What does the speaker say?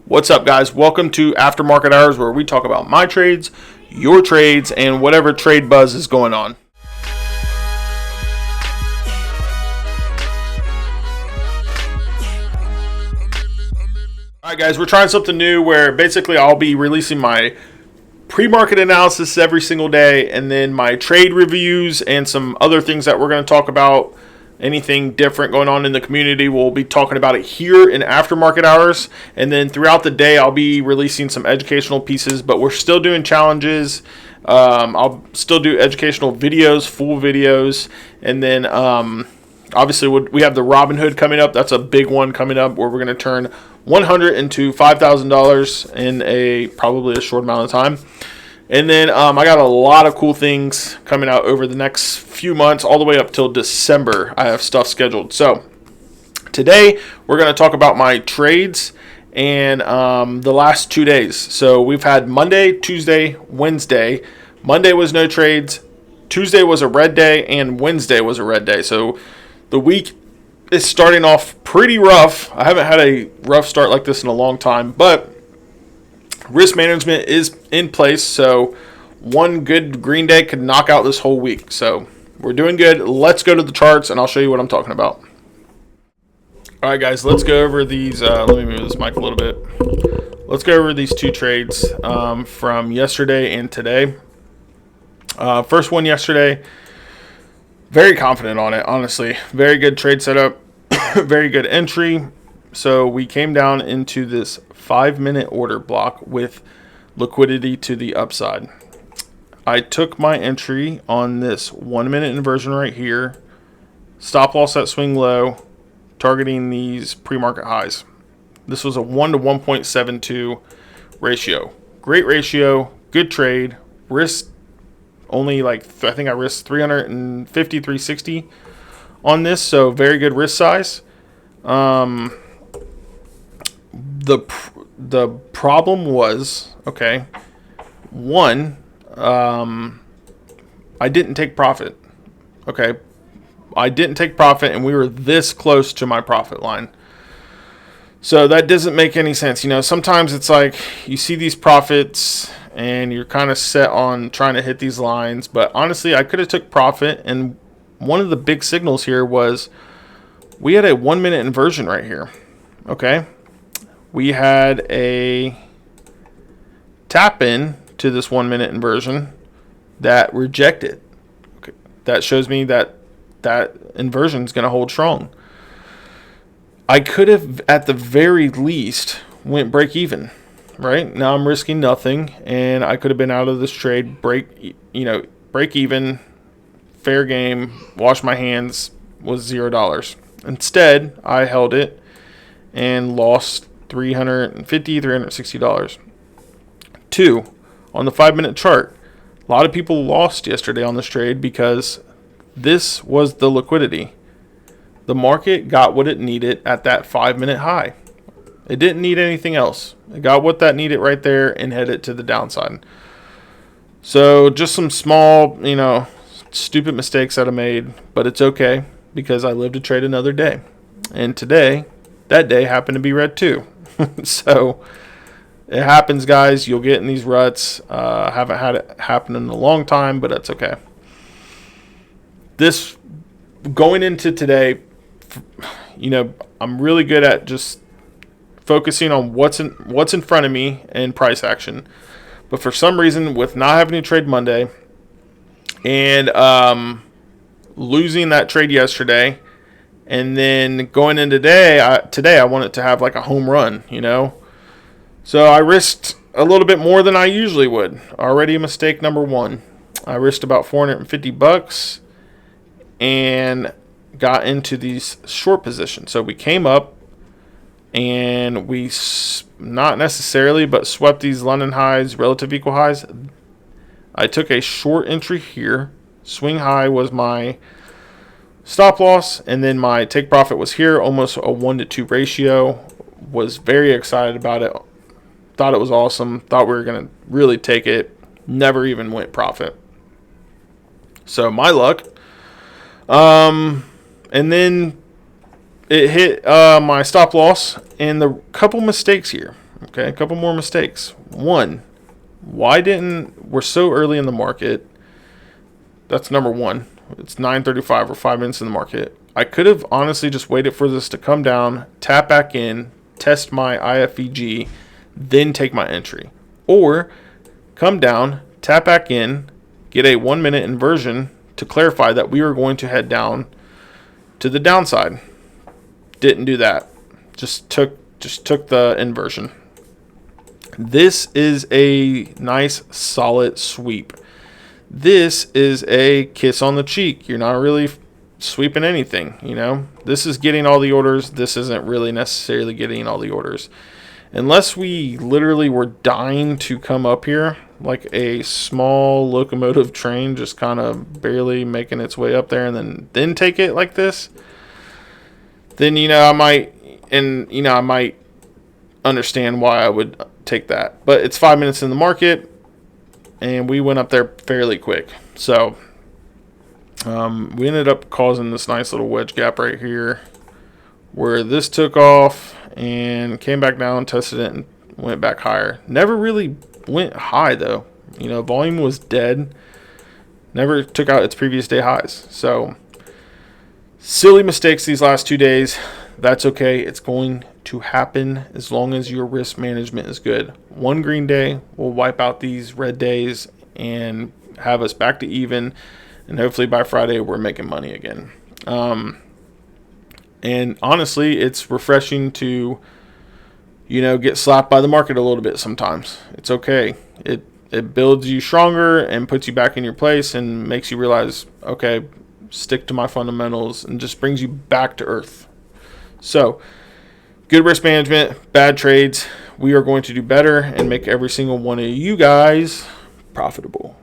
What's up, guys? Welcome to Aftermarket Hours, where we talk about my trades, your trades, and whatever trade buzz is going on. Alright, guys, we're trying something new where basically I'll be releasing my pre-market analysis every single day, and then my trade reviews and some other things that we're going to talk about. Anything different going on in the community, we'll be talking about it here in Aftermarket Hours. And then throughout the day, I'll be releasing some educational pieces, but we're still doing challenges. I'll still do educational videos, full videos. And then obviously we have the Robinhood coming up. That's a big one coming up where we're going to turn $100 into $5,000 in probably a short amount of time. And then I got a lot of cool things coming out over the next few months, all the way up till December. I have stuff scheduled. So today we're going to talk about my trades and the last 2 days. So we've had Monday, Tuesday, Wednesday. Monday was no trades. Tuesday was a red day, and Wednesday was a red day. So the week is starting off pretty rough. I haven't had a rough start like this in a long time, but risk management is in place, so one good green day could knock out this whole week. So we're doing good. Let's go to the charts, and I'll show you what I'm talking about. All right, guys, let's go over these. Let me move this mic a little bit. Let's go over these two trades from yesterday and today. First one yesterday, very confident on it, honestly. Very good trade setup, very good entry. So we came down into this 5-minute order block with liquidity to the upside. I took my entry on this 1-minute inversion right here. Stop loss at swing low, targeting these pre-market highs. This was a 1 to 1.72 ratio. Great ratio, good trade. Risk only I think I risked 350, 360 on this, so very good risk size. The problem was, one, I didn't take profit. I didn't take profit, and we were this close to my profit line. So that doesn't make any sense. You know, sometimes it's like you see these profits and you're kind of set on trying to hit these lines. But honestly, I could have took profit, and one of the big signals here was we had a 1-minute inversion right here. We had a tap in to this 1-minute inversion that rejected. That shows me that inversion is going to hold strong. I could have, at the very least, went break even. Right now, I'm risking nothing, and I could have been out of this trade, break even, fair game, wash my hands, was $0. Instead, I held it and lost $350, $360. 2, on the 5-minute chart, a lot of people lost yesterday on this trade because this was the liquidity. The market got what it needed at that 5-minute high. It didn't need anything else. It got what that needed right there and headed to the downside. So just some small, stupid mistakes that I made, but it's okay because I live to trade another day. And today, that day happened to be red too. So it happens, guys. You'll get in these ruts. I haven't had it happen in a long time, but that's okay. This going into today, I'm really good at just focusing on what's in front of me and price action. But for some reason, with not having to trade Monday and losing that trade yesterday, and then going in today, I want it to have like a home run, So I risked a little bit more than I usually would. Already mistake number one. I risked about $450 and got into these short positions. So we came up and we not necessarily, but swept these London highs, relative equal highs. I took a short entry here. Swing high was my stop loss, and then my take profit was here, almost a 1 to 2 ratio. Was very excited about it. Thought it was awesome. Thought we were going to really take it. Never even went profit. So my luck. And then it hit my stop loss, and the couple mistakes here. Okay, a couple more mistakes. One, we're so early in the market. That's number one. It's 9:35 or 5 minutes in the market. I could have honestly just waited for this to come down, tap back in, test my IFEG, then take my entry. Or come down, tap back in, get a 1 minute inversion to clarify that we were going to head down to the downside. Didn't do that. Just took the inversion. This is a nice solid sweep. This is a kiss on the cheek. You're not really sweeping anything, you know. This is getting all the orders. This isn't really necessarily getting all the orders. Unless we literally were dying to come up here, like a small locomotive train just kind of barely making its way up there and then take it like this, then, you know, I might understand why I would take that. But it's 5 minutes in the market, and we went up there fairly quick. So we ended up causing this nice little wedge gap right here where this took off and came back down, tested it, and went back higher. Never really went high, though. You know, volume was dead. Never took out its previous day highs. So silly mistakes these last 2 days. That's okay. It's going to happen as long as your risk management is good. One green day will wipe out these red days and have us back to even. And hopefully by Friday we're making money again. And honestly, it's refreshing to, you know, get slapped by the market a little bit sometimes. It's okay. It builds you stronger and puts you back in your place and makes you realize, okay, stick to my fundamentals, and just brings you back to earth. So, good risk management, bad trades. We are going to do better and make every single one of you guys profitable.